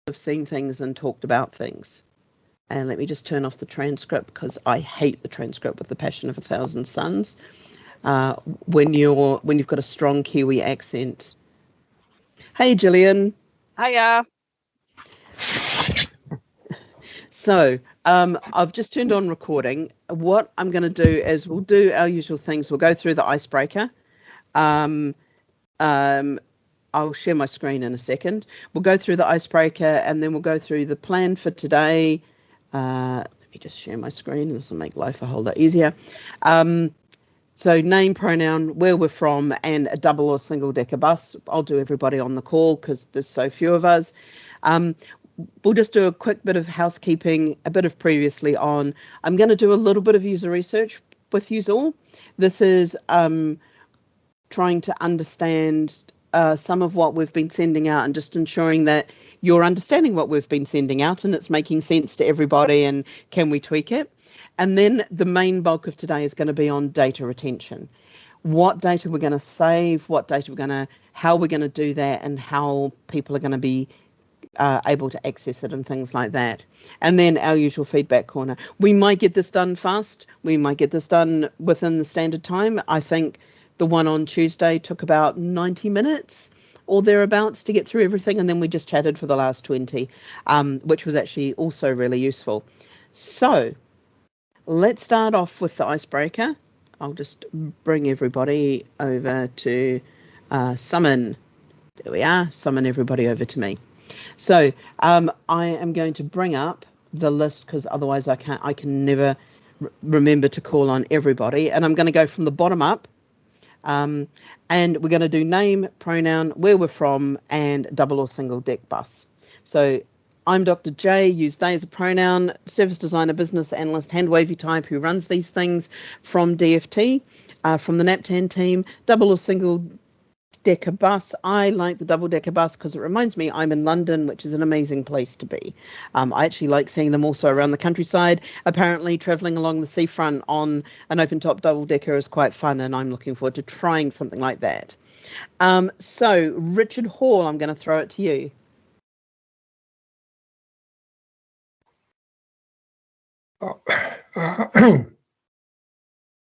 have seen things and talked about things. And let me just turn off the transcript because I hate the transcript with the passion of a thousand suns. When you've got a strong Kiwi accent. Hey, Gillian. Hiya. So I've just turned on recording. What I'm going to do is we'll do our usual things. We'll go through the icebreaker. I'll share my screen in a second. We'll go through the icebreaker and then we'll go through the plan for today. Let me just share my screen. This will make life a whole lot easier. So name, pronoun, where we're from, and a double or single decker bus. I'll do everybody on the call because there's so few of us. We'll just do a quick bit of housekeeping, a bit of previously on. I'm going to do a little bit of user research with you all. This is trying to understand some of what we've been sending out and just ensuring that you're understanding what we've been sending out and it's making sense to everybody and can we tweak it. And then the main bulk of today is going to be on data retention. What data we're going to save, how we're going to do that, and how people are going to be able to access it and things like that. And then our usual feedback corner. We might get this done fast. We might get this done within the standard time. I think the one on Tuesday took about 90 minutes or thereabouts to get through everything. And then we just chatted for the last 20, which was actually also really useful. So let's start off with the icebreaker. I'll just bring everybody over to summon. There we are. Summon everybody over to me. So I am going to bring up the list because otherwise I can never remember to call on everybody. And I'm going to go from the bottom up. And we're going to do name, pronoun, where we're from, and double or single deck bus. So I'm Dr. J, use they as a pronoun, service designer, business analyst, hand wavy type who runs these things from DFT, from the NAPTAN team, double or single decker bus. I like the double decker bus because it reminds me I'm in London, which is an amazing place to be. I actually like seeing them also around the countryside. Apparently travelling along the seafront on an open top double decker is quite fun and I'm looking forward to trying something like that. So Richard Hall, I'm going to throw it to you.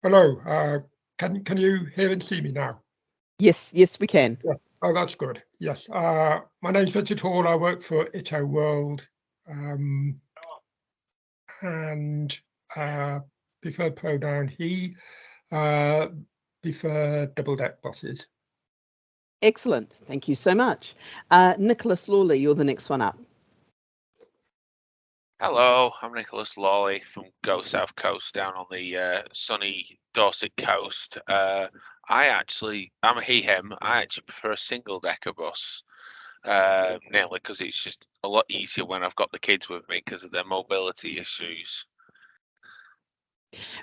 Hello, can you hear and see me now? Yes, we can. Yes. Oh, that's good. Yes. My name's Richard Hall. I work for Ito World, and preferred pronoun he, preferred double deck buses. Excellent. Thank you so much. Nicholas Lawley, you're the next one up. Hello, I'm Nicholas Lawley from Go South Coast down on the sunny Dorset coast. I'm a he/him. I actually prefer a single decker bus, mainly because it's just a lot easier when I've got the kids with me because of their mobility issues.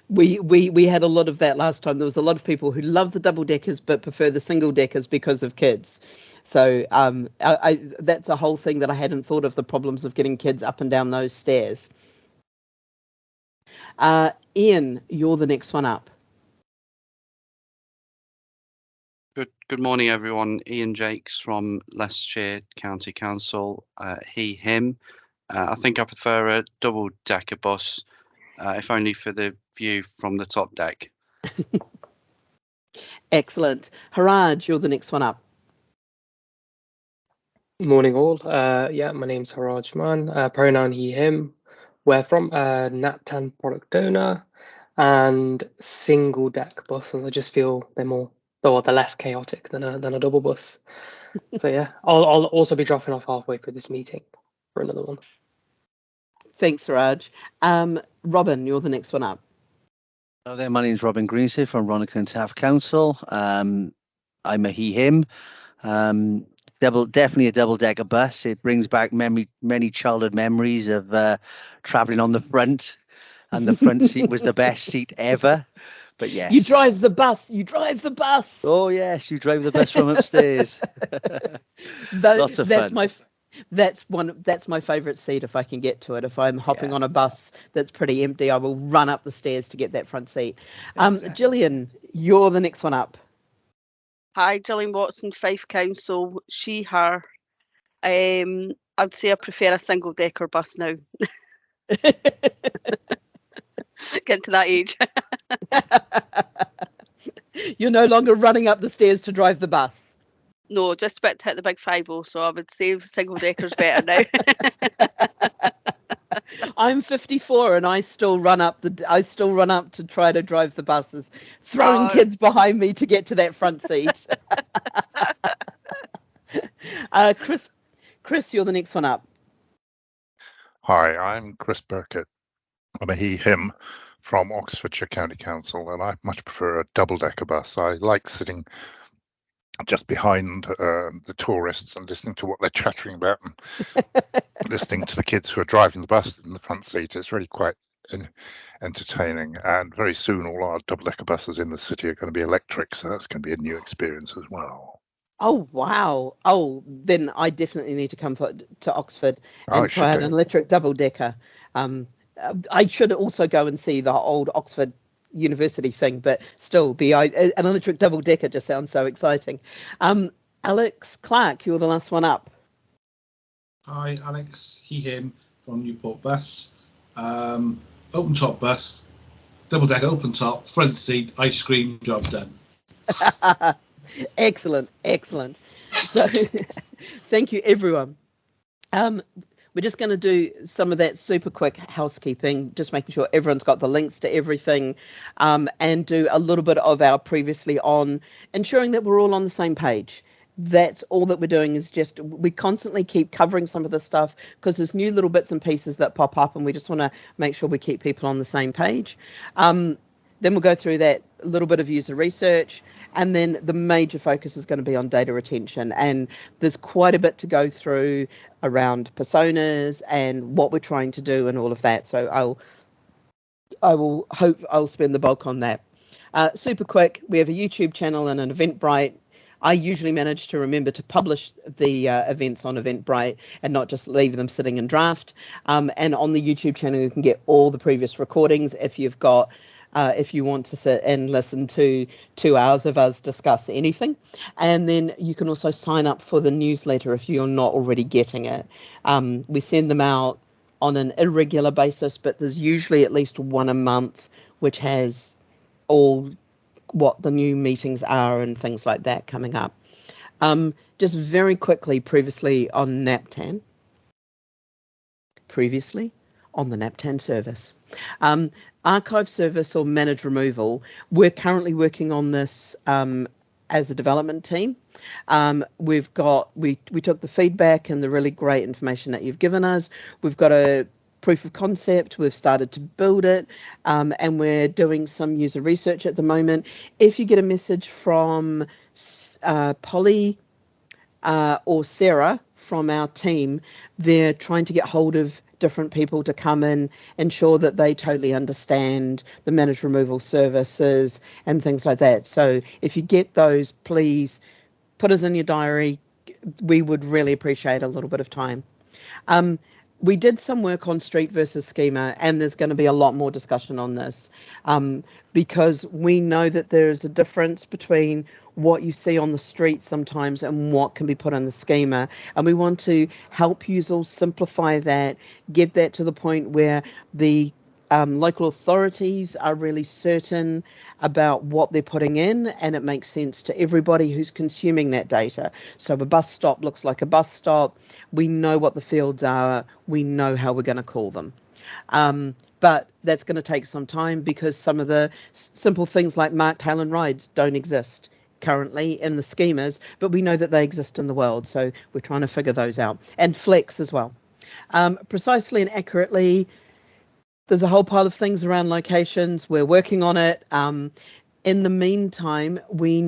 We had a lot of that last time. There was a lot of people who love the double deckers but prefer the single deckers because of kids. So that's a whole thing that I hadn't thought of, the problems of getting kids up and down those stairs. Ian, you're the next one up. Good morning, everyone. Ian Jakes from Leicestershire County Council. Him. I think I prefer a double-decker bus, if only for the view from the top deck. Excellent. Haraj, you're the next one up. Morning all. My name's Haraj Man. Pronoun he, him. We're from NAPTAN product owner and single deck buses. I just feel they're less chaotic than a double bus. So yeah, I'll also be dropping off halfway through this meeting for another one. Thanks, Haraj. Robin, you're the next one up. Hello there, my name's Robin Greensay from Ronican South Council. I'm a he, him. Definitely a double-decker bus. It brings back many childhood memories of travelling on the front, and the front seat was the best seat ever. But yes, you drive the bus. Oh yes, you drove the bus from upstairs. Lots of fun. That's my favourite seat if I can get to it. If I'm hopping on a bus that's pretty empty, I will run up the stairs to get that front seat. Exactly. Gillian, you're the next one up. Hi, Gillian Watson, Fife Council, she, her. I I would say I prefer a single decker bus now. Getting to that age. You're no longer running up the stairs to drive the bus. No, just about to hit the big 5-0, so I would say single decker's better now. I'm 54 and I still run up to try to drive the buses, throwing kids behind me to get to that front seat. Chris, you're the next one up. Hi, I'm Chris Burkett. I'm a him from Oxfordshire County Council, and I much prefer a double-decker bus. I like sitting just behind the tourists and listening to what they're chattering about, and listening to the kids who are driving the buses in the front seat. It's really quite entertaining. And very soon, all our double-decker buses in the city are going to be electric, so that's going to be a new experience as well. Oh, wow. Oh, then I definitely need to come to Oxford and try out an electric double-decker. I should also go and see the old Oxford University thing, but still, an electric double-decker just sounds so exciting. Alex Clark, you're the last one up. Hi, Alex, him from Newport Bus. Open top bus, double-decker open top, front seat, ice cream, job done. Excellent. So thank you, everyone. We're just going to do some of that super quick housekeeping, just making sure everyone's got the links to everything, and do a little bit of our previously on, ensuring that we're all on the same page. That's all that we're doing, is just we constantly keep covering some of this stuff because there's new little bits and pieces that pop up, and we just want to make sure we keep people on the same page. Then we'll go through that little bit of user research, and then the major focus is going to be on data retention. And there's quite a bit to go through around personas and what we're trying to do and all of that. So I'll spend the bulk on that. Super quick, we have a YouTube channel and an Eventbrite. I usually manage to remember to publish the events on Eventbrite and not just leave them sitting in draft. And on the YouTube channel, you can get all the previous recordings if you want to sit and listen to 2 hours of us discuss anything. And then you can also sign up for the newsletter if you're not already getting it. We send them out on an irregular basis, but there's usually at least one a month, which has all what the new meetings are and things like that coming up. Just very quickly, previously on the NAPTAN service. Archive service or managed removal, we're currently working on this as a development team. We took the feedback and the really great information that you've given us. We've got a proof of concept. We've started to build it, and we're doing some user research at the moment. If you get a message from Polly or Sarah from our team, they're trying to get hold of different people to come in, ensure that they totally understand the managed removal services and things like that. So if you get those, please put us in your diary. We would really appreciate a little bit of time. We did some work on street versus schema, and there's going to be a lot more discussion on this, because we know that there's a difference between what you see on the street sometimes and what can be put on the schema. And we want to help users simplify that, get that to the point where the local authorities are really certain about what they're putting in, and it makes sense to everybody who's consuming that data. So if a bus stop looks like a bus stop, we know what the fields are, we know how we're going to call them. But that's going to take some time because some of the simple things like marked hail and rides don't exist currently in the schemas, but we know that they exist in the world. So we're trying to figure those out. And flex as well. Precisely and accurately, there's a whole pile of things around locations. We're working on it. In the meantime, we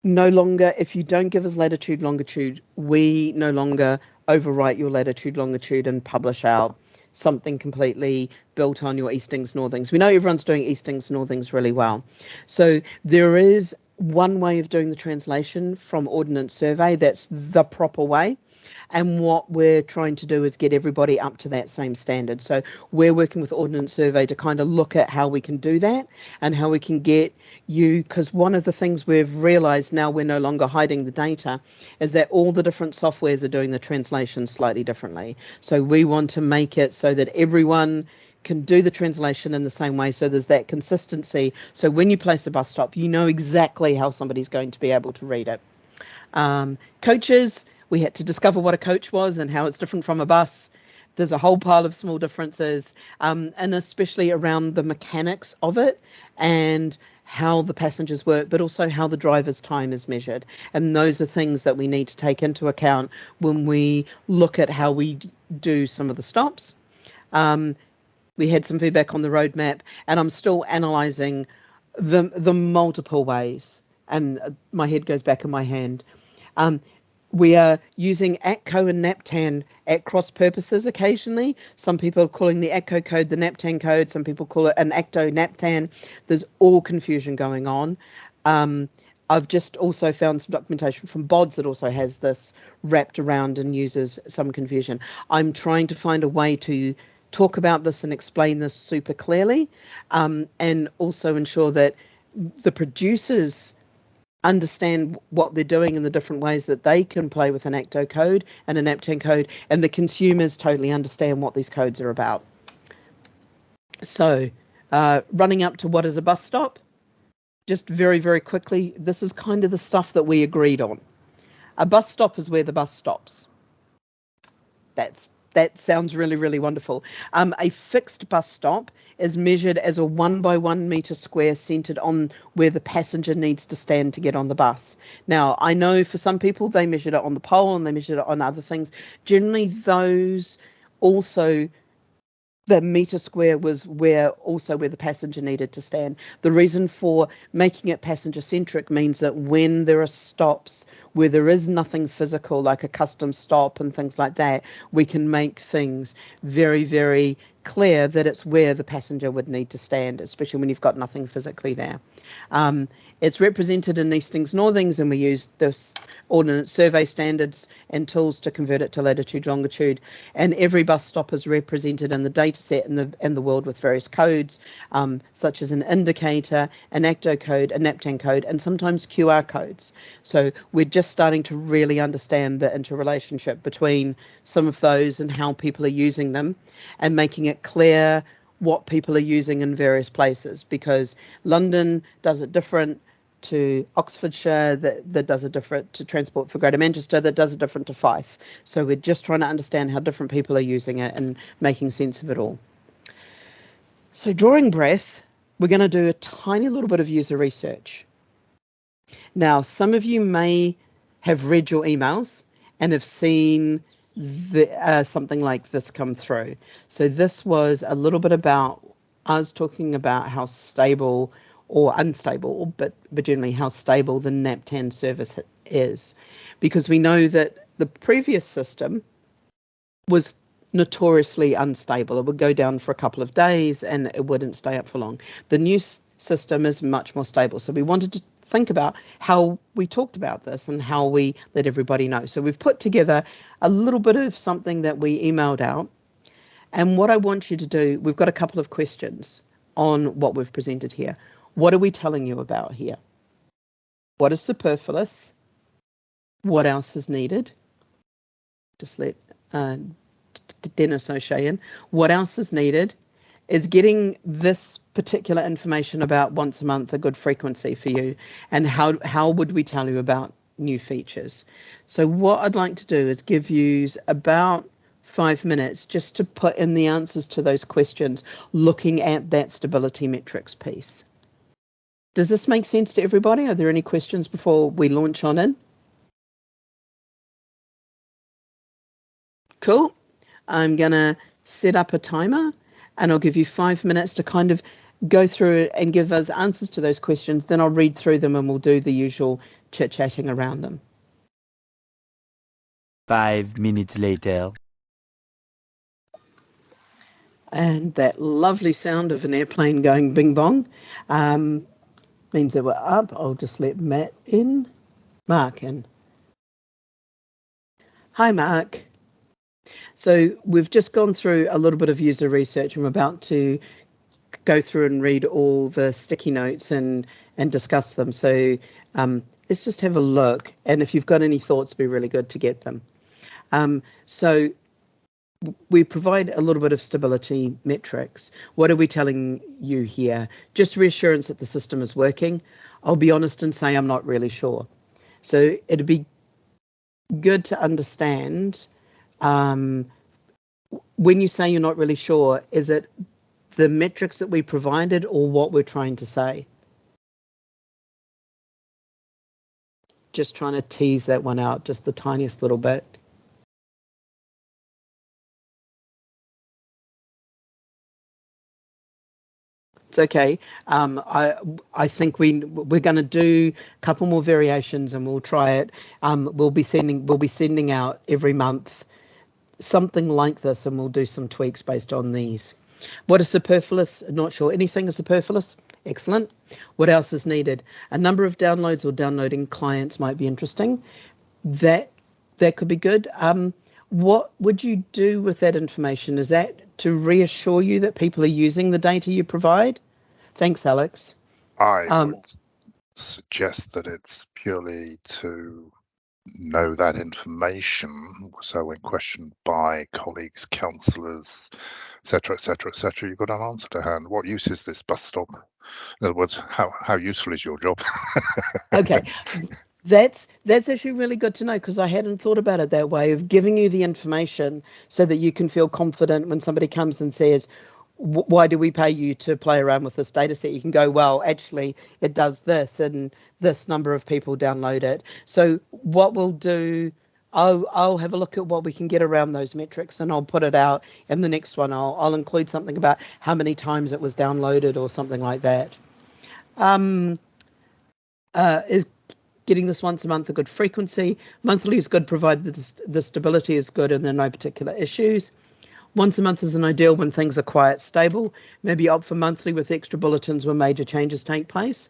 no longer, if you don't give us latitude, longitude, we no longer overwrite your latitude, longitude and publish out something completely built on your Eastings, Northings. We know everyone's doing Eastings, Northings really well. So there is one way of doing the translation from Ordnance Survey. That's the proper way. And what we're trying to do is get everybody up to that same standard. So we're working with Ordnance Survey to kind of look at how we can do that and how we can get you, because one of the things we've realized now, we're no longer hiding the data, is that all the different softwares are doing the translation slightly differently. So we want to make it so that everyone can do the translation in the same way, so there's that consistency. So when you place a bus stop, you know exactly how somebody's going to be able to read it. Coaches, we had to discover what a coach was and how it's different from a bus. There's a whole pile of small differences, and especially around the mechanics of it and how the passengers work, but also how the driver's time is measured. And those are things that we need to take into account when we look at how we do some of the stops. We had some feedback on the roadmap, and I'm still analysing the multiple ways, and my head goes back in my hand. We are using ATCO and NAPTAN at cross purposes occasionally. Some people are calling the ATCO code the NAPTAN code. Some people call it an ACTO NAPTAN. There's all confusion going on. I've just also found some documentation from BODS that also has this wrapped around and uses some confusion. I'm trying to find a way to talk about this and explain this super clearly, and also ensure that the producers understand what they're doing in the different ways that they can play with an ACTO code and an NAPTAN code, and the consumers totally understand what these codes are about. So running up to what is a bus stop, just very, very quickly, this is kind of the stuff that we agreed on. A bus stop is where the bus stops. That sounds really, really wonderful. A fixed bus stop is measured as a 1 by 1 metre square centred on where the passenger needs to stand to get on the bus. Now, I know for some people they measured it on the pole and they measured it on other things. Generally, those also, the metre square was where the passenger needed to stand. The reason for making it passenger centric means that when there are stops where there is nothing physical, like a custom stop and things like that, we can make things very, very clear that it's where the passenger would need to stand, especially when you've got nothing physically there. It's represented in Eastings Northings, and we use this Ordnance Survey standards and tools to convert it to latitude, longitude. And every bus stop is represented in the data set in the world with various codes, such as an indicator, an ACTO code, a NAPTAN code, and sometimes QR codes. So we're just starting to really understand the interrelationship between some of those and how people are using them, and making it clear what people are using in various places, because London does it different to Oxfordshire, that does it different to Transport for Greater Manchester, that does it different to Fife. So we're just trying to understand how different people are using it and making sense of it all. So drawing breath, we're going to do a tiny little bit of user research. Now, some of you may have read your emails and have seen something like this come through. So this was a little bit about us talking about how stable or unstable, but generally how stable the NAPTAN service is, because we know that the previous system was notoriously unstable. It would go down for a couple of days and it wouldn't stay up for long. The new system is much more stable. So we wanted to think about how we talked about this and how we let everybody know. So we've put together a little bit of something that we emailed out. And what I want you to do, we've got a couple of questions on what we've presented here. What are we telling you about here? What is superfluous? What else is needed? Just let Dennis O'Shea in. What else is needed? Is getting this particular information about once a month a good frequency for you? And how would we tell you about new features? So what I'd like to do is give you about 5 minutes just to put in the answers to those questions, looking at that stability metrics piece. Does this make sense to everybody? Are there any questions before we launch on in? Cool. I'm going to set up a timer and I'll give you 5 minutes to kind of go through and give us answers to those questions. Then I'll read through them and we'll do the usual chit-chatting around them. 5 minutes later. And that lovely sound of an airplane going bing bong means that we're up. I'll just let Mark in. Hi, Mark. So we've just gone through a little bit of user research, and we're about to go through and read all the sticky notes and discuss them. So let's just have a look. And if you've got any thoughts, it'd be really good to get them. So we provide a little bit of stability metrics. What are we telling you here? Just reassurance that the system is working. I'll be honest and say I'm not really sure. So it'd be good to understand when you say you're not really sure, is it the metrics that we provided or what we're trying to say? Just trying to tease that one out just the tiniest little bit. It's okay. I think we're going to do a couple more variations and we'll try it. We'll be sending out every month something like this, and we'll do some tweaks based on these. What is superfluous? Not sure. Anything is superfluous? Excellent. What else is needed? A number of downloads or downloading clients might be interesting. That could be good. What would you do with that information? Is that to reassure you that people are using the data you provide? Thanks, Alex. I would suggest that it's purely to know that information. So when questioned by colleagues, councillors, etc., you've got an answer to hand. What use is this bus stop? In other words, how useful is your job? Okay. That's actually really good to know, because I hadn't thought about it that way, of giving you the information so that you can feel confident when somebody comes and says, why do we pay you to play around with this data set? You can go, well, actually, it does this and this number of people download it. So what we'll do, I'll have a look at what we can get around those metrics, and I'll put it out in the next one. I'll include something about how many times it was downloaded or something like that. Is getting this once a month a good frequency? Monthly is good, provided the stability is good and there are no particular issues. Once a month is an ideal when things are quiet, stable. Maybe opt for monthly with extra bulletins when major changes take place.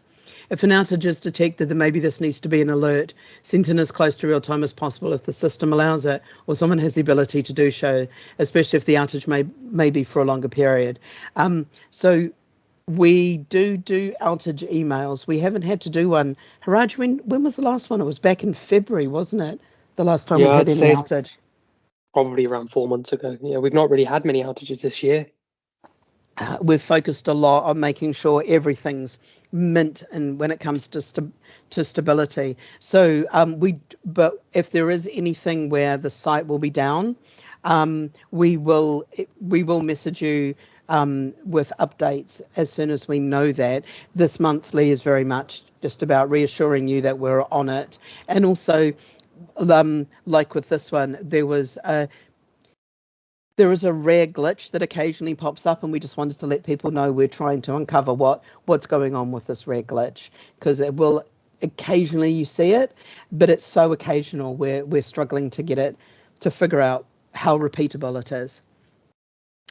If an outage is detected, then maybe this needs to be an alert sent in as close to real time as possible if the system allows it, or someone has the ability to do so, especially if the outage may be for a longer period. So we do outage emails. We haven't had to do one. Haraj, when was the last one? It was back in February, wasn't it? The last time we had any outage. Probably around 4 months ago. Yeah, we've not really had many outages this year. We've focused a lot on making sure everything's mint, and when it comes to stability. So but if there is anything where the site will be down, we will message you with updates as soon as we know that. This monthly is very much just about reassuring you that we're on it, and also like with this one, there is a rare glitch that occasionally pops up, and we just wanted to let people know we're trying to uncover what's going on with this rare glitch, because it will occasionally you see it, but it's so occasional we're struggling to get it to figure out how repeatable it is.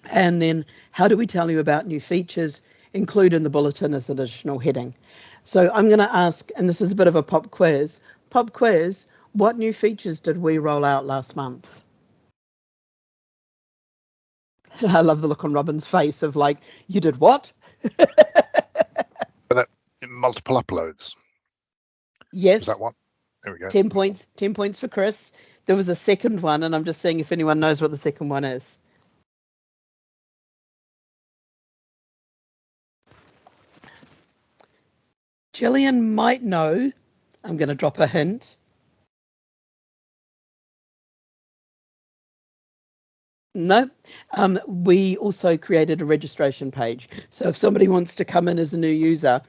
And then how do we tell you about new features? Include in the bulletin as an additional heading. So I'm going to ask, and this is a bit of a pop quiz. Pop quiz, what new features did we roll out last month? I love the look on Robin's face of like, you did what? Multiple uploads. Yes. Is that one? There we go. 10 points. 10 points for Chris. There was a second one, and I'm just seeing if anyone knows what the second one is. Gillian might know. I'm going to drop a hint. No. We also created a registration page. So if somebody wants to come in as a new user,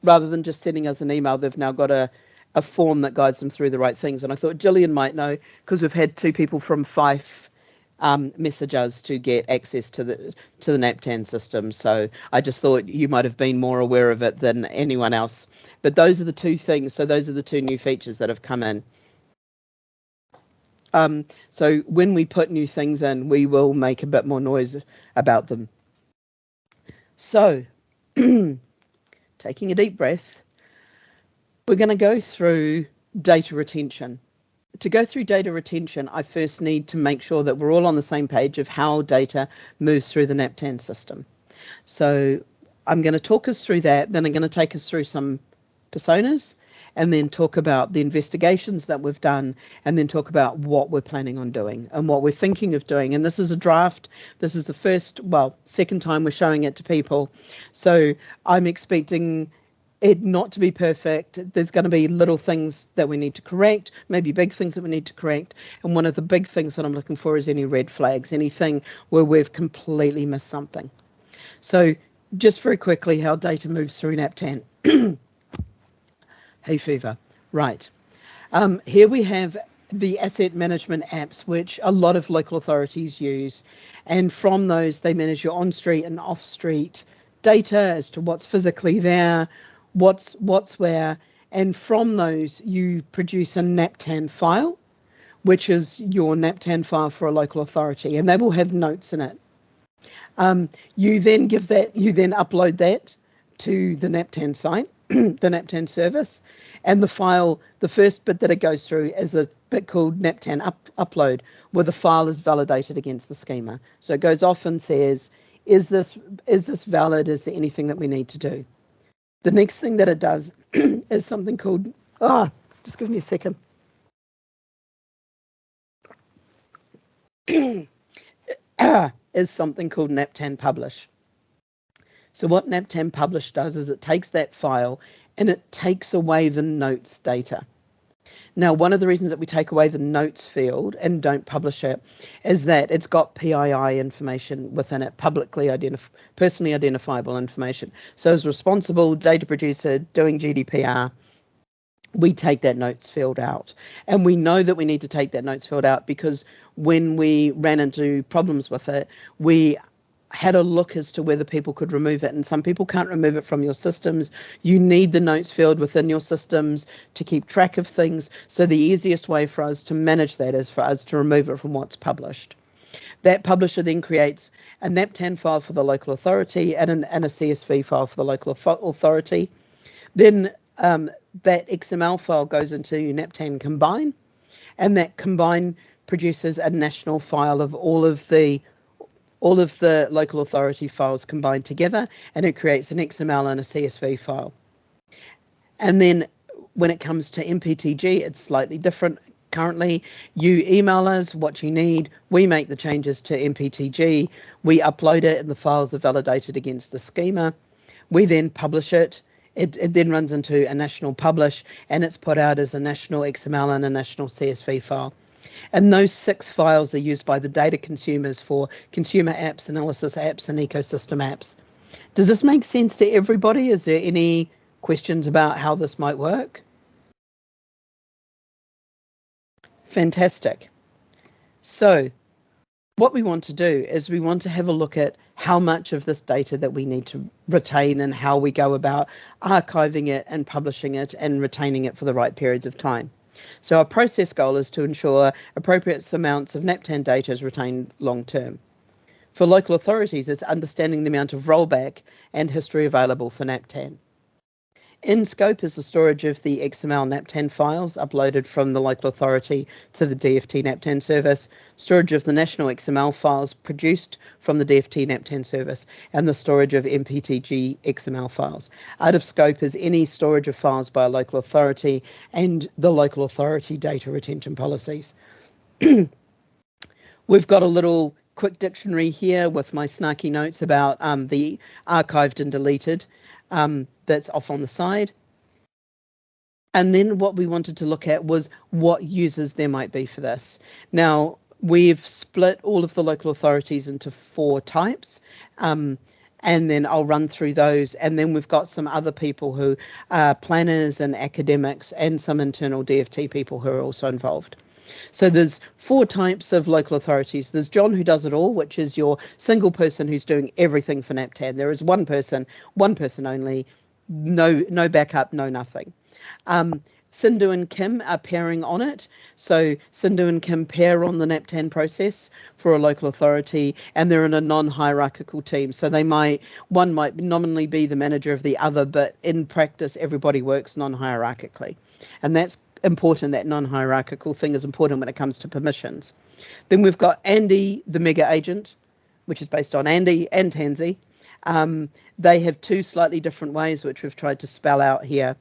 rather than just sending us an email, they've now got a form that guides them through the right things. And I thought Gillian might know, because we've had 2 people from Fife message us to get access to the NAPTAN system. So I just thought you might have been more aware of it than anyone else. But those are the 2 things. So those are the 2 new features that have come in. So when we put new things in, we will make a bit more noise about them. So taking a deep breath, we're going to go through data retention. to go through data retention, I first need to make sure that we're all on the same page of how data moves through the NAPTAN system. So I'm going to talk us through that, then I'm going to take us through some personas, and then talk about the investigations that we've done, and then talk about what we're planning on doing and what we're thinking of doing. And this is a draft. This is the second time we're showing it to people. So I'm expecting it not to be perfect. There's going to be little things that we need to correct, maybe big things that we need to correct. And one of the big things that I'm looking for is any red flags, anything where we've completely missed something. So just very quickly, how data moves through NAPTAN. Hay fever. Right. Here we have the asset management apps, which a lot of local authorities use. And from those, they manage your on-street and off-street data as to what's physically there, what's where. And from those, you produce a NAPTAN file, which is your NAPTAN file for a local authority, and they will have notes in it. You then upload that to the NAPTAN site, the NAPTAN service, and the file, the first bit that it goes through is a bit called NAPTAN upload, where the file is validated against the schema. So it goes off and says, is this valid? Is there anything that we need to do? The next thing that it does is something called, just give me a second. Is something called NAPTAN publish. So what NAPTAN publish does is it takes that file and it takes away the notes data. Now, one of the reasons that we take away the notes field and don't publish it is that it's got PII information within it, personally identifiable information. So as responsible data producer doing GDPR, we take that notes field out. And we know that we need to take that notes field out because when we ran into problems with it, we had a look as to whether people could remove it, and some people can't remove it from your systems. You need the notes field within your systems to keep track of things. So the easiest way for us to manage that is for us to remove it from what's published. That publisher then creates a NAPTAN file for the local authority and a CSV file for the local authority. Then that XML file goes into NAPTAN Combine, and that Combine produces a national file of all of the local authority files combined together, and it creates an XML and a CSV file. And then when it comes to MPTG, it's slightly different. Currently, you email us what you need, we make the changes to MPTG, we upload it, and the files are validated against the schema. We then publish it. It then runs into a national publish, and it's put out as a national XML and a national CSV file. And those 6 files are used by the data consumers for consumer apps, analysis apps, and ecosystem apps. Does this make sense to everybody? Is there any questions about how this might work? Fantastic. So what we want to do is we want to have a look at how much of this data that we need to retain and how we go about archiving it and publishing it and retaining it for the right periods of time. So our process goal is to ensure appropriate amounts of NAPTAN data is retained long term. For local authorities, it's understanding the amount of rollback and history available for NAPTAN. In scope is the storage of the XML NAPTAN files uploaded from the local authority to the DFT NAPTAN service, storage of the national XML files produced from the DFT NAPTAN service, and the storage of MPTG XML files. Out of scope is any storage of files by a local authority and the local authority data retention policies. We've got a little quick dictionary here with my snarky notes about the archived and deleted. That's off on the side. And then what we wanted to look at was what users there might be for this. Now, we've split all of the local authorities into 4 types, and then I'll run through those. And then we've got some other people who are planners and academics and some internal DFT people who are also involved. So there's 4 types of local authorities. There's John who does it all, which is your single person who's doing everything for NAPTAN. There is one person only, no backup, no nothing. Sindhu and Kim are pairing on it. So Sindhu and Kim pair on the NAPTAN process for a local authority, and they're in a non-hierarchical team. So one might nominally be the manager of the other, but in practice, everybody works non-hierarchically. And that's important, that non-hierarchical thing is important when it comes to permissions. Then we've got Andy, the mega agent, which is based on Andy and Tansy. They have two slightly different ways, which we've tried to spell out here,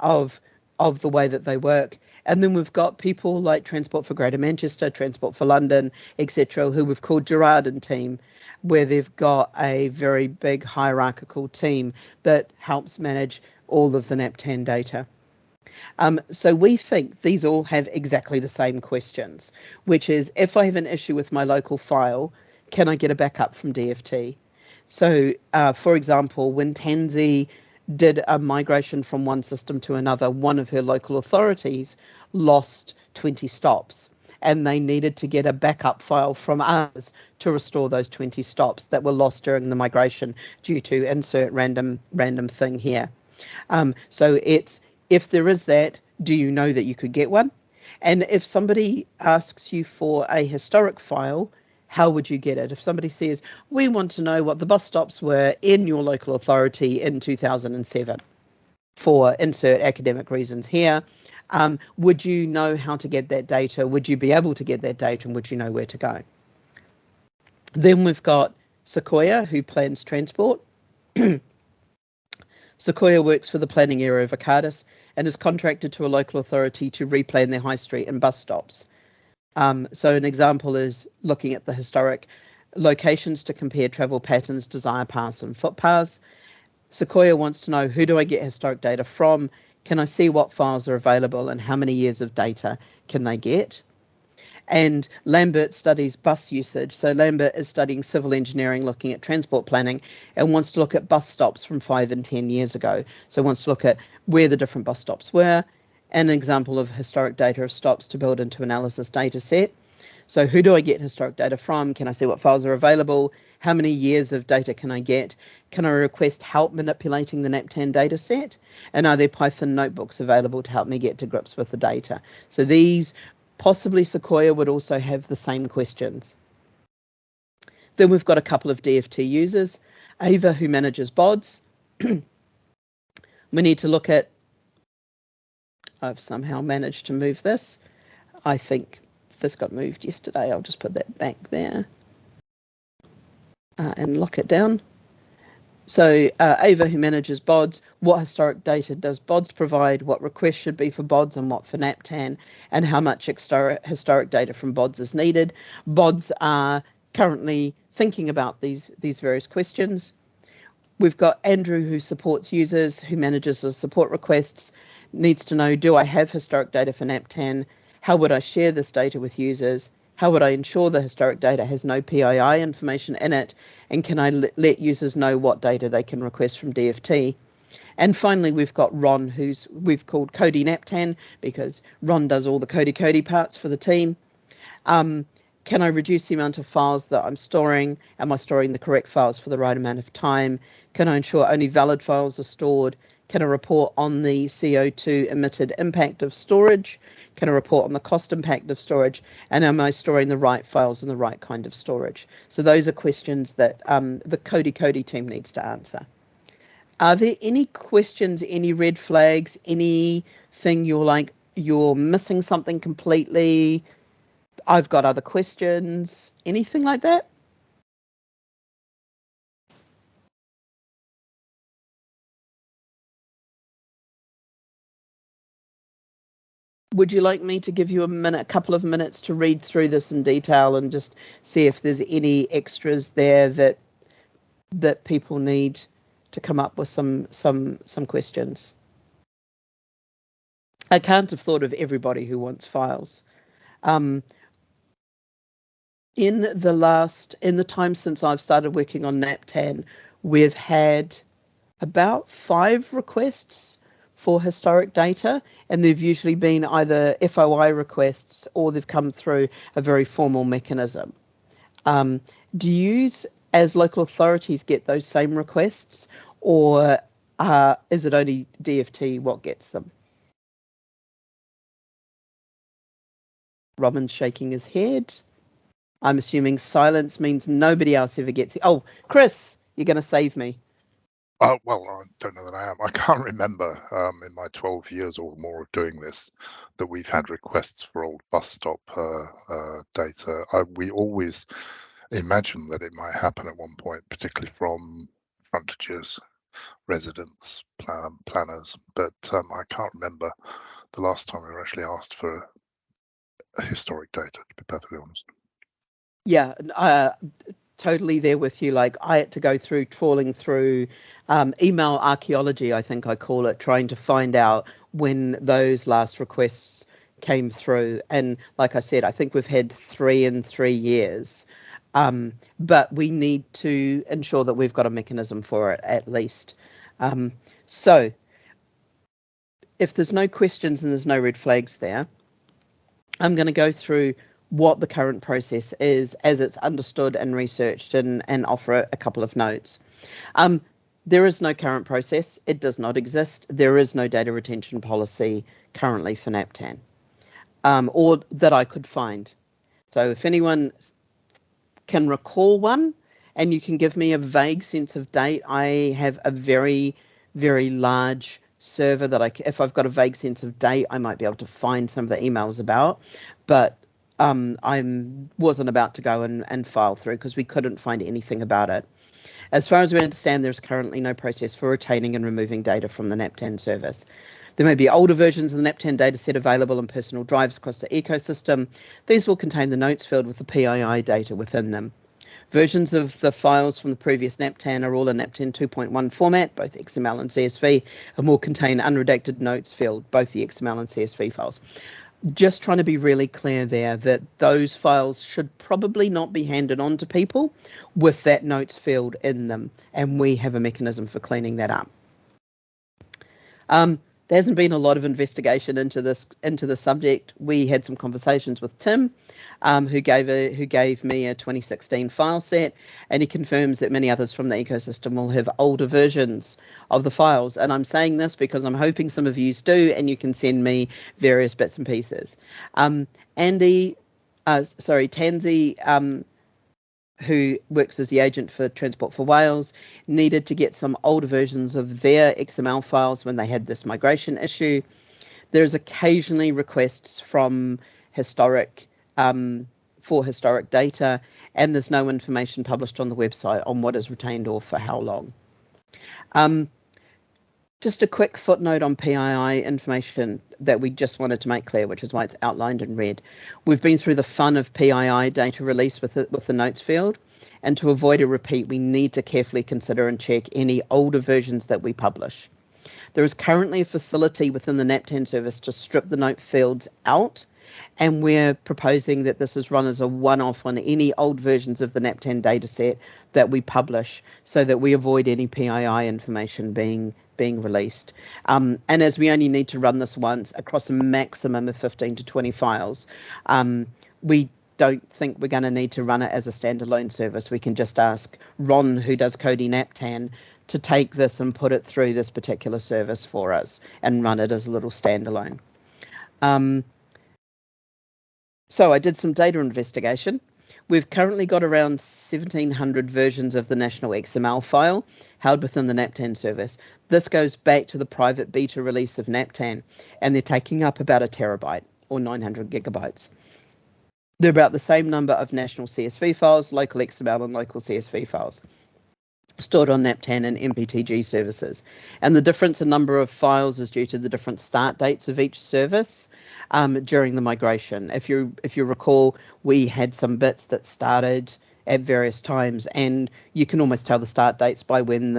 of the way that they work. And then we've got people like Transport for Greater Manchester, Transport for London, etc., who we've called Gerard and team, where they've got a very big hierarchical team that helps manage all of the NAPTAN data. So we think these all have exactly the same questions, which is, if I have an issue with my local file, can I get a backup from DFT? So, for example, when Tansy did a migration from one system to another, one of her local authorities lost 20 stops, and they needed to get a backup file from us to restore those 20 stops that were lost during the migration due to insert random thing here. So it's, if there is that, do you know that you could get one? And if somebody asks you for a historic file, how would you get it? If somebody says, we want to know what the bus stops were in your local authority in 2007 for insert academic reasons here, would you know how to get that data? Would you be able to get that data, and would you know where to go? Then we've got Sequoia, who plans transport. Sequoia works for the planning area of Arcadis and is contracted to a local authority to replan their high street and bus stops. So an example is looking at the historic locations to compare travel patterns, desire paths and footpaths. Sequoia wants to know, who do I get historic data from? Can I see what files are available and how many years of data can they get? And Lambert studies bus usage. So Lambert is studying civil engineering, looking at transport planning, and wants to look at bus stops from 5 and 10 years ago. So wants to look at where the different bus stops were, an example of historic data of stops to build into analysis data set. So who do I get historic data from? Can I see what files are available? How many years of data can I get? Can I request help manipulating the NAPTAN data set? And are there Python notebooks available to help me get to grips with the data? So these, possibly Sequoia would also have the same questions. Then we've got a couple of DFT users. Ava, who manages BODs. We need to look at, I've somehow managed to move this. I think this got moved yesterday. I'll just put that back there and lock it down. So Ava, who manages BODs, what historic data does BODs provide, what requests should be for BODs and what for NAPTAN, and how much historic data from BODs is needed. BODs are currently thinking about these various questions. We've got Andrew, who supports users, who manages the support requests, needs to know, do I have historic data for NAPTAN? How would I share this data with users? How would I ensure the historic data has no PII information in it? And can I let users know what data they can request from DFT? And finally, we've got Ron, who's we've called Cody NAPTAN, because Ron does all the Cody parts for the team. Can I reduce the amount of files that I'm storing? Am I storing the correct files for the right amount of time? Can I ensure only valid files are stored? Can I report on the CO2 emitted impact of storage? Can I report on the cost impact of storage? And am I storing the right files in the right kind of storage? So those are questions that the Cody team needs to answer. Are there any questions, any red flags, anything you're missing something completely? I've got other questions, anything like that? Would you like me to give you a couple of minutes to read through this in detail and just see if there's any extras there that people need to come up with some questions? I can't have thought of everybody who wants files. In the time since I've started working on NAPTAN, we've had about 5 requests for historic data, and they've usually been either FOI requests or they've come through a very formal mechanism. Do you, as local authorities, get those same requests, or is it only DFT what gets them? Robin's shaking his head. I'm assuming silence means nobody else ever gets it. Oh, Chris, you're going to save me. Well, I don't know that I am. I can't remember in my 12 years or more of doing this that we've had requests for old bus stop data. We always imagine that it might happen at one point, particularly from frontages, residents, planners, but I can't remember the last time we were actually asked for historic data, to be perfectly honest. Yeah, totally there with you. Like, I had to go through trawling through email archaeology, I think I call it, trying to find out when those last requests came through. And like I said, I think we've had 3 in 3 years. But we need to ensure that we've got a mechanism for it at least. So if there's no questions and there's no red flags there, I'm going to go through what the current process is as it's understood and researched, and offer a couple of notes. There is no current process. It does not exist. There is no data retention policy currently for NAPTAN, or that I could find. So if anyone can recall one and you can give me a vague sense of date, I have a very, very large server that if I've got a vague sense of date, I might be able to find some of the emails about, but I wasn't about to go and file through because we couldn't find anything about it. As far as we understand, there's currently no process for retaining and removing data from the NAPTAN service. There may be older versions of the NAPTAN dataset available in personal drives across the ecosystem. These will contain the notes field with the PII data within them. Versions of the files from the previous NAPTAN are all in NAPTAN 2.1 format, both XML and CSV, and will contain unredacted notes field, both the XML and CSV files. Just trying to be really clear there that those files should probably not be handed on to people with that notes field in them, and we have a mechanism for cleaning that up. There hasn't been a lot of investigation into the subject. We had some conversations with Tim, who gave me a 2016 file set, and he confirms that many others from the ecosystem will have older versions of the files. And I'm saying this because I'm hoping some of you do, and you can send me various bits and pieces. Tansy, who works as the agent for Transport for Wales, needed to get some older versions of their XML files when they had this migration issue. There's occasionally requests from historic data, and there's no information published on the website on what is retained or for how long. Just a quick footnote on PII information that we just wanted to make clear, which is why it's outlined in red. We've been through the fun of PII data release with the notes field, and to avoid a repeat, we need to carefully consider and check any older versions that we publish. There is currently a facility within the NAPTAN service to strip the note fields out, and we're proposing that this is run as a one-off on any old versions of the NAPTAN dataset that we publish, so that we avoid any PII information being released. And as we only need to run this once across a maximum of 15 to 20 files, we don't think we're going to need to run it as a standalone service. We can just ask Ron, who does Cody NAPTAN, to take this and put it through this particular service for us and run it as a little standalone. So I did some data investigation. We've currently got around 1,700 versions of the national XML file held within the NAPTAN service. This goes back to the private beta release of NAPTAN, and they're taking up about 1 terabyte or 900 gigabytes. They're about the same number of national CSV files, local XML and local CSV files, stored on NAPTAN and MPTG services. And the difference in number of files is due to the different start dates of each service during the migration. If you recall, we had some bits that started at various times, and you can almost tell the start dates by when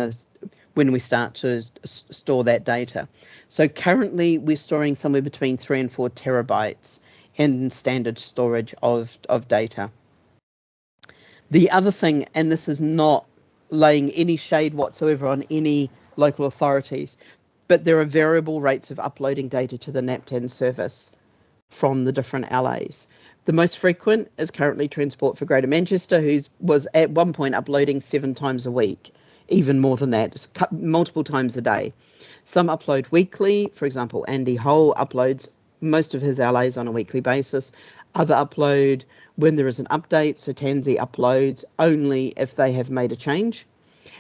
we start to store that data. So currently we're storing somewhere between 3 and 4 terabytes in standard storage of data. The other thing, and this is not laying any shade whatsoever on any local authorities, but there are variable rates of uploading data to the NAPTAN service from the different LAs. The most frequent is currently Transport for Greater Manchester, who was at one point uploading 7 times a week, even more than that, multiple times a day. Some upload weekly. For example, Andy Hull uploads most of his LAs on a weekly basis. Other upload when there is an update, so Tansy uploads only if they have made a change.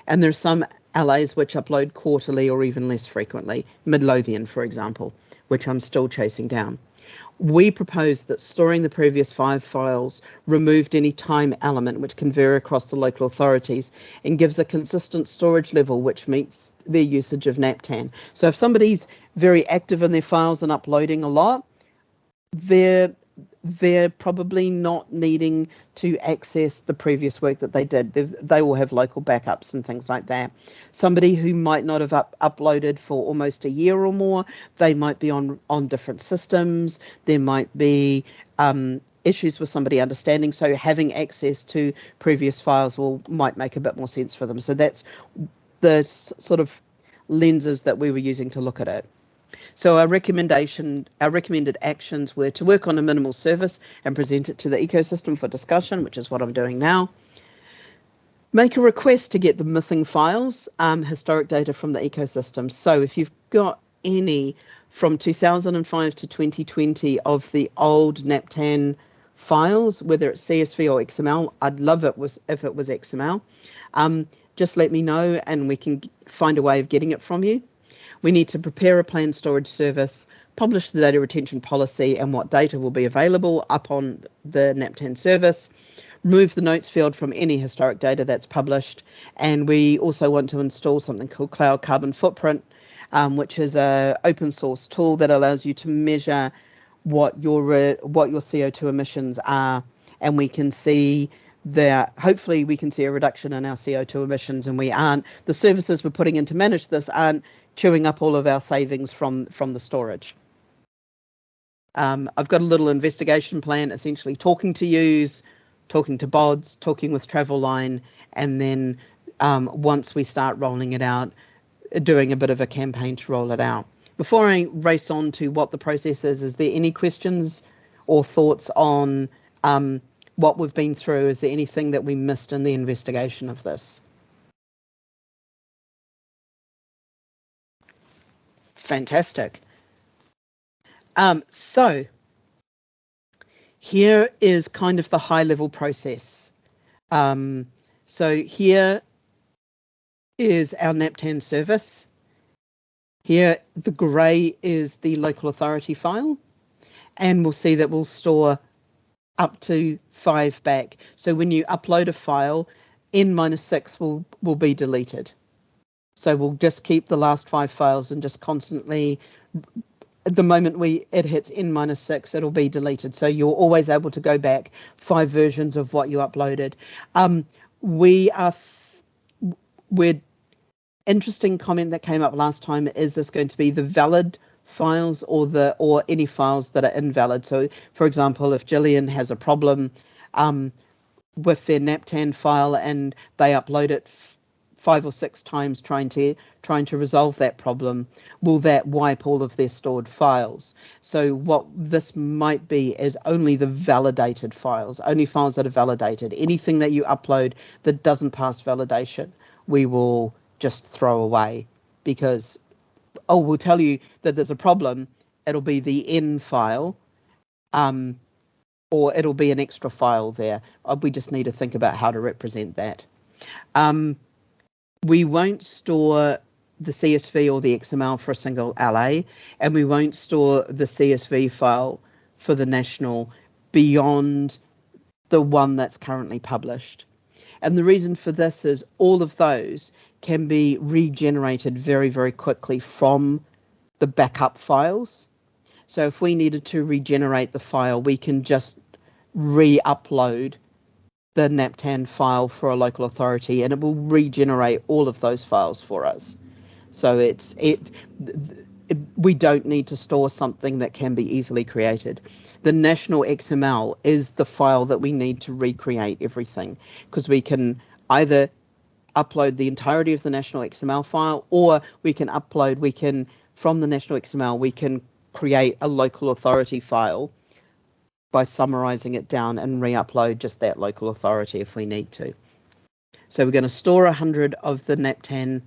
And there's some LAs which upload quarterly or even less frequently, Midlothian, for example, which I'm still chasing down. We propose that storing the previous 5 files removed any time element which can vary across the local authorities and gives a consistent storage level which meets their usage of NAPTAN. So if somebody's very active in their files and uploading a lot, they're probably not needing to access the previous work that they did. They will have local backups and things like that. Somebody who might not have uploaded for almost a year or more, they might be on different systems. There might be issues with somebody understanding. So having access to previous files might make a bit more sense for them. So that's the sort of lenses that we were using to look at it. So our recommended actions were to work on a minimal service and present it to the ecosystem for discussion, which is what I'm doing now. Make a request to get the missing files, historic data from the ecosystem. So if you've got any from 2005 to 2020 of the old NAPTAN files, whether it's CSV or XML, I'd love it if it was XML. Just let me know and we can find a way of getting it from you. We need to prepare a planned storage service, publish the data retention policy and what data will be available up on the NAPTAN service, remove the notes field from any historic data that's published, and we also want to install something called Cloud Carbon Footprint, which is an open source tool that allows you to measure what your CO2 emissions are, and we can see hopefully we can see a reduction in our CO2 emissions, and the services we're putting in to manage this aren't chewing up all of our savings from the storage. I've got a little investigation plan, essentially talking to yous, talking to BODs, talking with Travelline, and then once we start rolling it out, doing a bit of a campaign to roll it out. Before I race on to what the process is there any questions or thoughts on what we've been through? Is there anything that we missed in the investigation of this? Fantastic. So here is kind of the high level process. So here is our NAPTAN service. Here, the grey is the local authority file, and we'll see that we'll store up to 5 back. So when you upload a file, N-6 will be deleted. So we'll just keep the last 5 files and just constantly, the moment it hits N-6, it'll be deleted. So you're always able to go back 5 versions of what you uploaded. We're interesting comment that came up last time, is this going to be the valid files or any files that are invalid? So for example, if Gillian has a problem with their NAPTAN file and they upload it 5 or 6 times trying to resolve that problem, will that wipe all of their stored files? So what this might be is only the validated files, only files that are validated. Anything that you upload that doesn't pass validation, we will just throw away, because we'll tell you that there's a problem, it'll be the N file, or it'll be an extra file there. We just need to think about how to represent that. We won't store the CSV or the XML for a single LA, and we won't store the CSV file for the national beyond the one that's currently published. And the reason for this is all of those can be regenerated very, very quickly from the backup files. So if we needed to regenerate the file, we can just re-upload the NAPTAN file for a local authority, and it will regenerate all of those files for us. So we don't need to store something that can be easily created. The national XML is the file that we need to recreate everything, because we can either upload the entirety of the national XML file, or from the national XML, we can create a local authority file by summarizing it down and re-upload just that local authority if we need to. So we're going to store 100 of the NAPTAN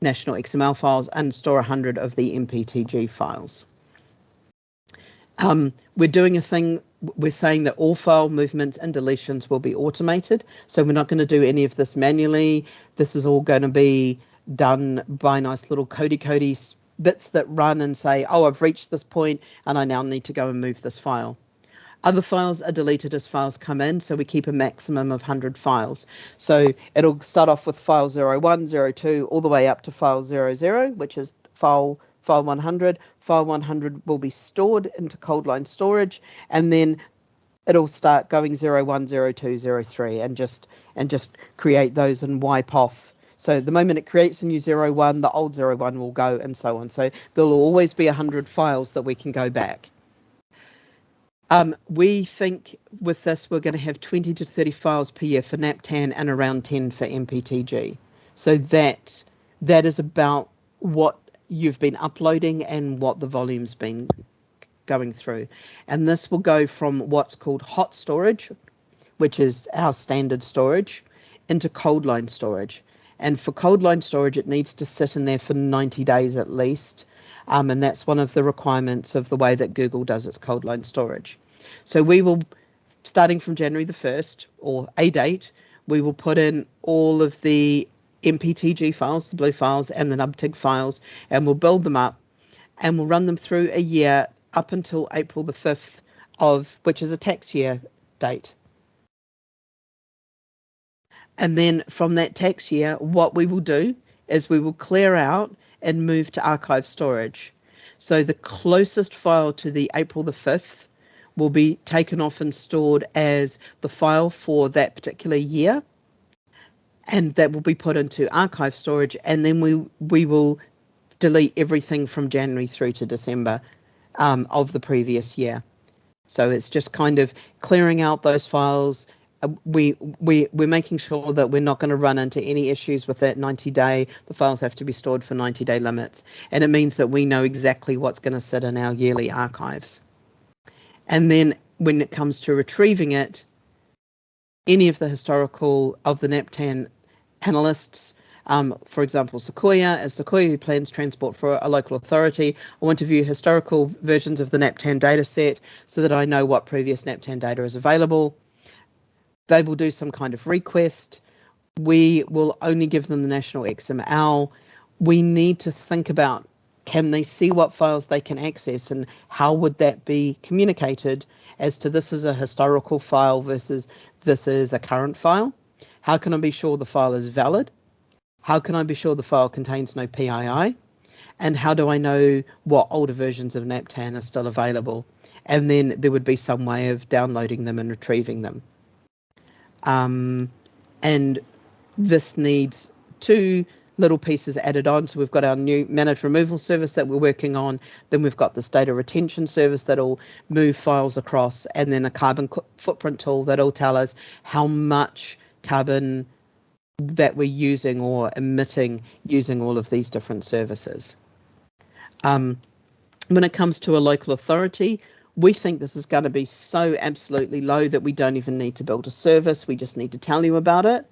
national XML files and store 100 of the MPTG files. We're saying that all file movements and deletions will be automated. So we're not going to do any of this manually. This is all going to be done by nice little codey bits that run and say, oh, I've reached this point and I now need to go and move this file. Other files are deleted as files come in, so we keep a maximum of 100 files. So it'll start off with file 01, 02, all the way up to file 00, which is file 100. File 100 will be stored into cold line storage, and then it'll start going 01, 02, 03, and just create those and wipe off. So the moment it creates a new 01, the old 01 will go, and so on. So there'll always be 100 files that we can go back. We think with this we're going to have 20 to 30 files per year for NAPTAN and around 10 for MPTG. So that is about what you've been uploading and what the volume's been going through. And this will go from what's called hot storage, which is our standard storage, into cold line storage. And for cold line storage, it needs to sit in there for 90 days at least. And that's one of the requirements of the way that Google does its cold line storage. So we will, starting from January the 1st, or a date, we will put in all of the MPTG files, the blue files, and the NUBTIG files, and we'll build them up, and we'll run them through a year up until April the 5th of, which is a tax year date. And then from that tax year, what we will do is we will clear out and move to archive storage. So the closest file to the April the 5th will be taken off and stored as the file for that particular year. And that will be put into archive storage. And then we will delete everything from January through to December of the previous year. So it's just kind of clearing out those files. We're making sure that we're not going to run into any issues with that 90-day. The files have to be stored for 90-day limits, and it means that we know exactly what's going to sit in our yearly archives. And then when it comes to retrieving it, any of the historical of the NAPTAN analysts, for example, Sequoia, as Sequoia who plans transport for a local authority, I want to view historical versions of the NAPTAN data set so that I know what previous NAPTAN data is available. They will do some kind of request. We will only give them the national XML. We need to think about, can they see what files they can access and how would that be communicated as to this is a historical file versus this is a current file? How can I be sure the file is valid? How can I be sure the file contains no PII? And how do I know what older versions of NAPTAN are still available? And then there would be some way of downloading them and retrieving them. And this needs two little pieces added on. So we've got our new managed removal service that we're working on. Then we've got this data retention service that'll move files across, and then a carbon footprint tool that'll tell us how much carbon that we're using or emitting using all of these different services. When it comes to a local authority, we think this is going to be so absolutely low that we don't even need to build a service. We just need to tell you about it.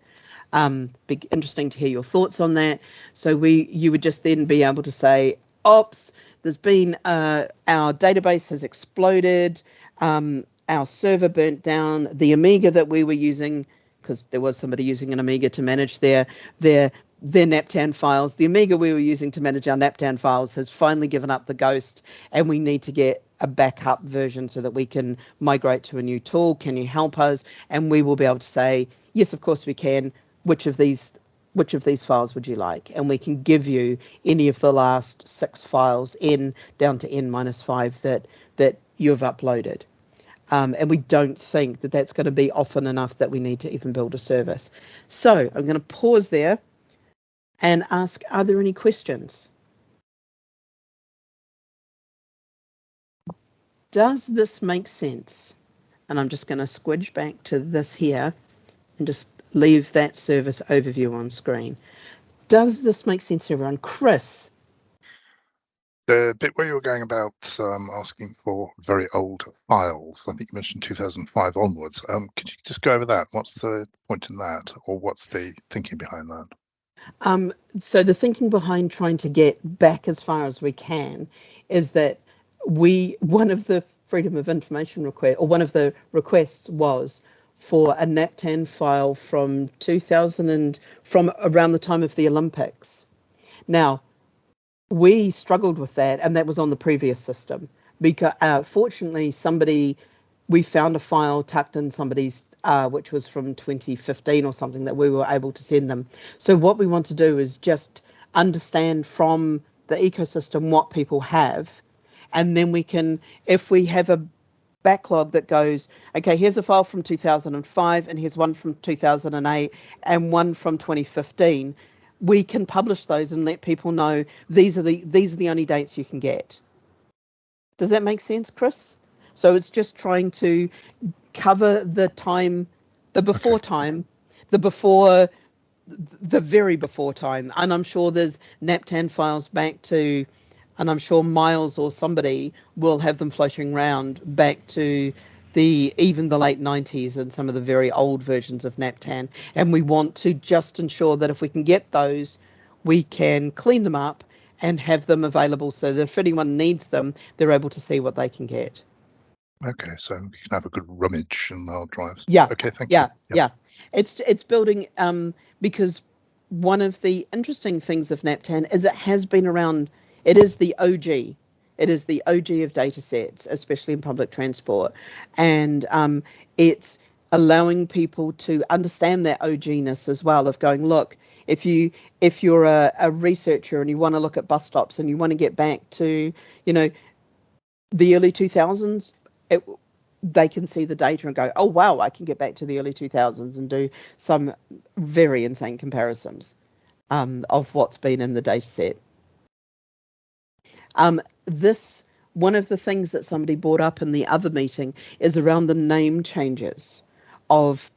Be interesting to hear your thoughts on that. So you would just then be able to say, oops, there's been our database has exploded, our server burnt down, the Amiga that we were using, because there was somebody using an Amiga to manage their NAPTAN files. The Amiga we were using to manage our NAPTAN files has finally given up the ghost, and we need to get a backup version so that we can migrate to a new tool. Can you help us? And we will be able to say, yes, of course we can. Which of these files would you like? And we can give you any of the last 6 files down to n-5 that you've uploaded. And we don't think that that's going to be often enough that we need to even build a service. So I'm going to pause there and ask, are there any questions? Does this make sense? And I'm just going to squidge back to this here and just leave that service overview on screen. Does this make sense to everyone? Chris? The bit where you were going about asking for very old files, I think you mentioned 2005 onwards. Could you just go over that? What's the point in that, or what's the thinking behind that? So the thinking behind trying to get back as far as we can is that one of the Freedom of Information request, or one of the requests was for a NAPTAN file from 2000 and from around the time of the Olympics. Now, we struggled with that, and that was on the previous system because fortunately we found a file tucked in somebody's which was from 2015 or something that we were able to send them. So what we want to do is just understand from the ecosystem what people have, and then we can, if we have a backlog that goes, okay, here's a file from 2005 and here's one from 2008 and one from 2015, we can publish those and let people know these are the only dates you can get. Does that make sense, Chris? So it's just trying to cover the time, the before time, the very before time. And I'm sure there's NAPTAN files back to, and I'm sure Miles or somebody will have them floating around back to even the late 90s and some of the very old versions of NAPTAN. And we want to just ensure that if we can get those, we can clean them up and have them available so that if anyone needs them, they're able to see what they can get. Okay, so we can have a good rummage in our drives. Yeah. Okay, thank you. Yeah. It's building because one of the interesting things of NAPTAN is it has been around. It is the OG. It is the OG of data sets, especially in public transport, and it's allowing people to understand that OG-ness as well. Of going, look, if you're a researcher and you want to look at bus stops and you want to get back to the early 2000s. They can see the data and go, oh, wow, I can get back to the early 2000s and do some very insane comparisons of what's been in the data set. One of the things that somebody brought up in the other meeting is around the name changes of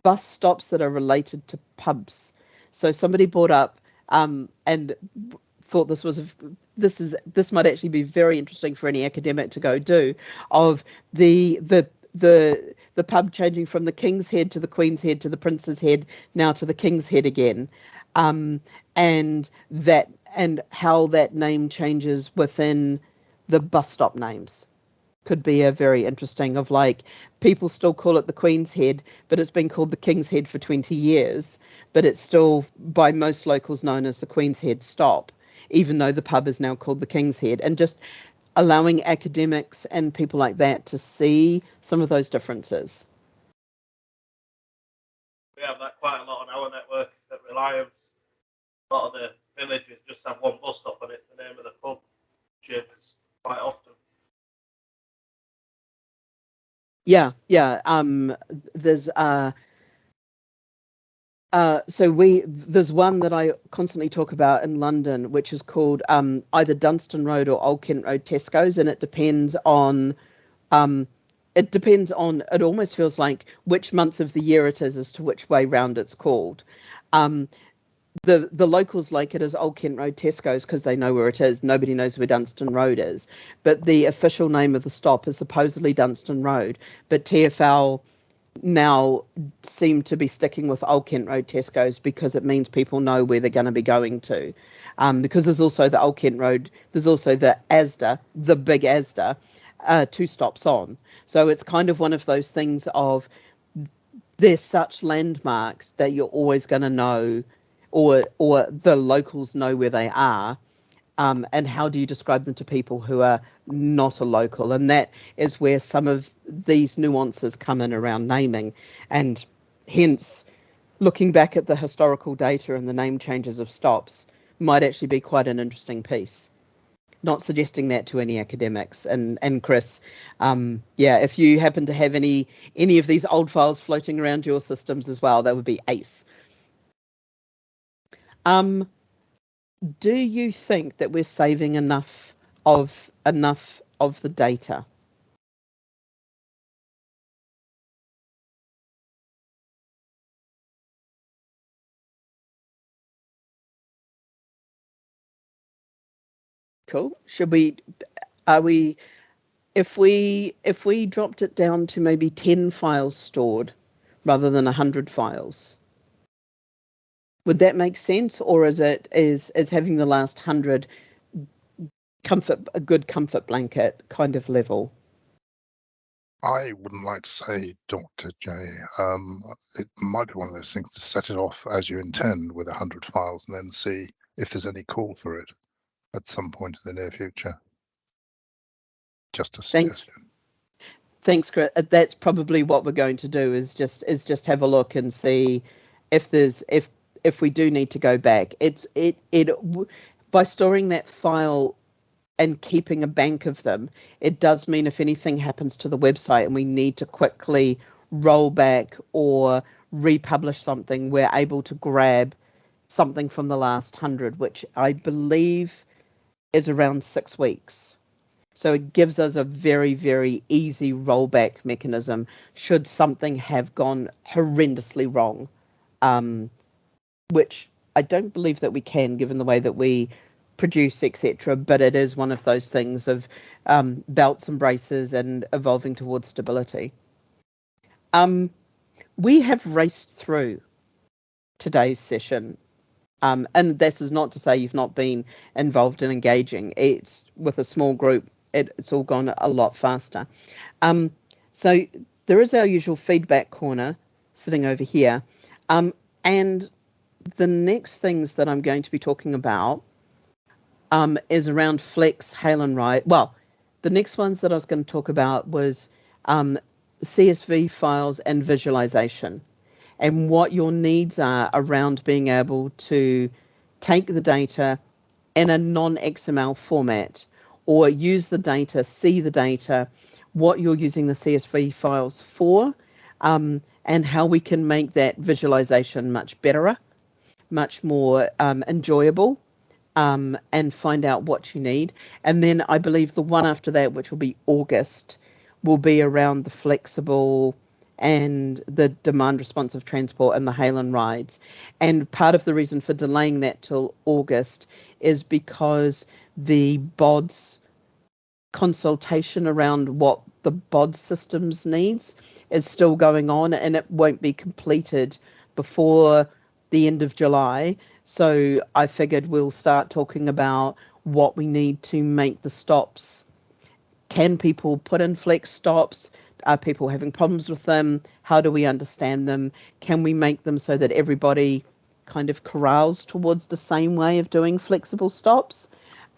bus stops that are related to pubs. So somebody brought up and thought this might actually be very interesting for any academic to go do, of the pub changing from the King's Head to the Queen's Head to the Prince's Head, now to the King's Head again, and how that name changes within the bus stop names. Could be a very interesting of, like, people still call it the Queen's Head, but it's been called the King's Head for 20 years, but it's still by most locals known as the Queen's Head stop, even though the pub is now called the King's Head, and just allowing academics and people like that to see some of those differences. We have that quite a lot on our network at Reliance. A lot of the villages just have one bus stop and it's the name of the pub changes quite often. Yeah. There's there's one that I constantly talk about in London, which is called either Dunstan Road or Old Kent Road Tesco's, and it depends on it almost feels like which month of the year it is as to which way round it's called. The locals like it as Old Kent Road Tesco's because they know where it is. Nobody knows where Dunstan Road is. But the official name of the stop is supposedly Dunstan Road. But TfL now seem to be sticking with Old Kent Road Tesco's because it means people know where they're going to be going to. Because there's also the Old Kent Road, there's also the Asda, the big Asda, 2 stops on. So it's kind of one of those things of there's such landmarks that you're always going to know, or the locals know where they are, and how do you describe them to people who are not a local? And that is where some of these nuances come in around naming, and hence looking back at the historical data and the name changes of stops might actually be quite an interesting piece. Not suggesting that to any academics. And Chris, if you happen to have any of these old files floating around your systems as well, that would be ace. Do you think that we're saving enough of the data? Cool. If we dropped it down to maybe 10 files stored rather than 100 files, would that make sense? Or is having the last 100 a good comfort blanket kind of level? I wouldn't like to say, Dr. J. It might be one of those things to set it off as you intend with 100 files and then see if there's any call for it at some point in the near future. Just a suggestion. Thanks, Chris. That's probably what we're going to do is just have a look and see if we do need to go back. By storing that file and keeping a bank of them, it does mean if anything happens to the website and we need to quickly roll back or republish something, we're able to grab something from the last 100, which I believe is around 6 weeks. So it gives us a very, very easy rollback mechanism should something have gone horrendously wrong, which I don't believe that we can, given the way that we produce, etc. But it is one of those things of belts and braces and evolving towards stability. We have raced through today's session. And this is not to say you've not been involved in engaging. It's with a small group. It's all gone a lot faster. So there is our usual feedback corner sitting over here. And the next things that I'm going to be talking about is around Flex, Hail and Ride. Well, the next ones that I was going to talk about was CSV files and visualization, and what your needs are around being able to take the data in a non-XML format, or use the data, see the data, what you're using the CSV files for, and how we can make that visualization much better, much more enjoyable, and find out what you need. And then I believe the one after that, which will be August, will be around the flexible and the demand responsive transport and the hail and rides. And part of the reason for delaying that till August is because the BODS consultation around what the BODS systems needs is still going on, and it won't be completed before the end of July. So I figured we'll start talking about what we need to make the stops. Can people put in flex stops? Are people having problems with them? How do we understand them? Can we make them so that everybody kind of corrals towards the same way of doing flexible stops?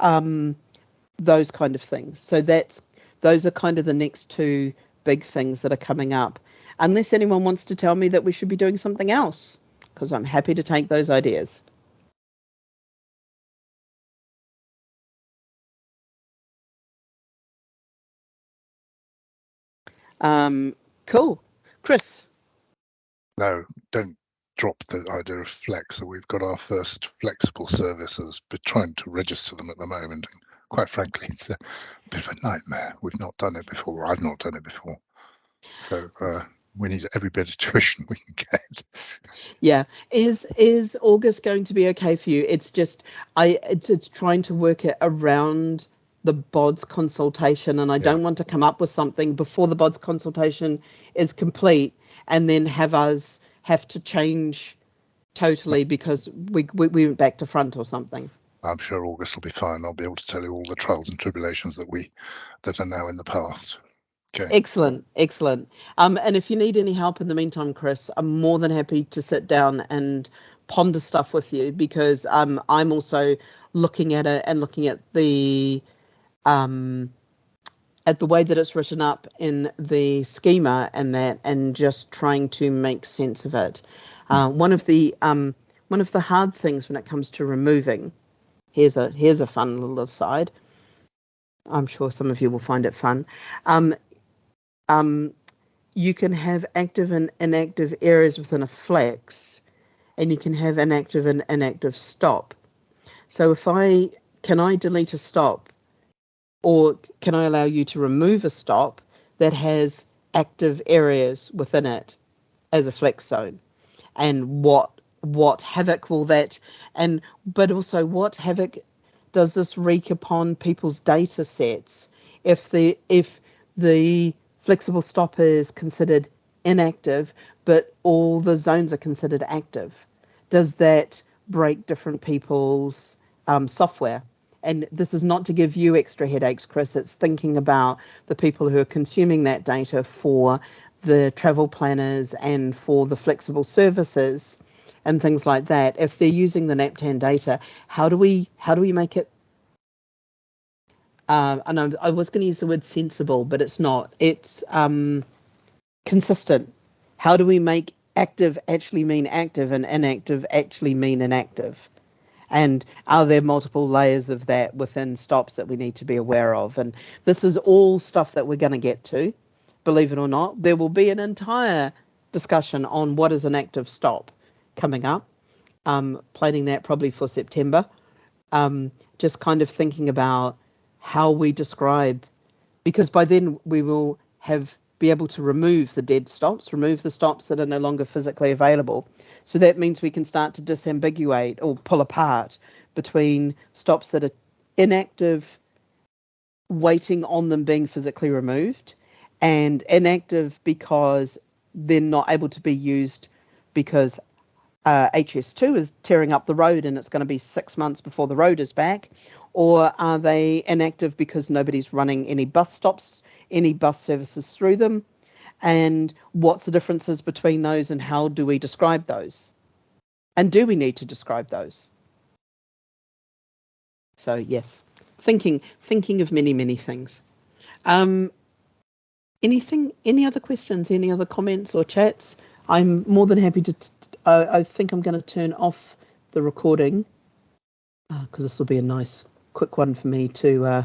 Those kind of things. So those are kind of the next two big things that are coming up. Unless anyone wants to tell me that we should be doing something else, because I'm happy to take those ideas. Cool. Chris? No, don't drop the idea of flex. So we've got our first flexible services, but trying to register them at the moment. And quite frankly, it's a bit of a nightmare. We've not done it before. I've not done it before. So we need every bit of tuition we can get. Yeah. Is August going to be okay for you? It's just it's trying to work it around the BODS consultation, and I don't want to come up with something before the BODS consultation is complete and then have us have to change totally because we went back to front or something. I'm sure August will be fine. I'll be able to tell you all the trials and tribulations that are now in the past. Okay. Excellent. And if you need any help in the meantime, Chris, I'm more than happy to sit down and ponder stuff with you, because I'm also looking at it and looking at the way that it's written up in the schema and just trying to make sense of it. One of the hard things when it comes to removing, here's a fun little aside. I'm sure some of you will find it fun. You can have active and inactive areas within a flex, and you can have inactive and inactive stop. So can I delete a stop, or can I allow you to remove a stop that has active areas within it as a flex zone? And what havoc will that, but also what havoc does this wreak upon people's data sets if the flexible stop is considered inactive, but all the zones are considered active? Does that break different people's software? And this is not to give you extra headaches, Chris. It's thinking about the people who are consuming that data for the travel planners and for the flexible services, and things like that, if they're using the NAPTAN data, how do we make it? And I was going to use the word sensible, but it's not. It's consistent. How do we make active actually mean active and inactive actually mean inactive? And are there multiple layers of that within stops that we need to be aware of? And this is all stuff that we're going to get to, believe it or not. There will be an entire discussion on what is an active stop coming up, planning that probably for September. Just kind of thinking about how we describe, because by then we will be able to remove the dead stops, remove the stops that are no longer physically available. So that means we can start to disambiguate or pull apart between stops that are inactive, waiting on them being physically removed, and inactive because they're not able to be used because HS2 is tearing up the road and it's going to be 6 months before the road is back. Or are they inactive because nobody's running any bus stops, any bus services through them? And what's the differences between those, and how do we describe those? And do we need to describe those? So yes, thinking of many things. Any other questions, any other comments or chats? I'm more than happy to, I think I'm going to turn off the recording because this will be a nice quick one for me to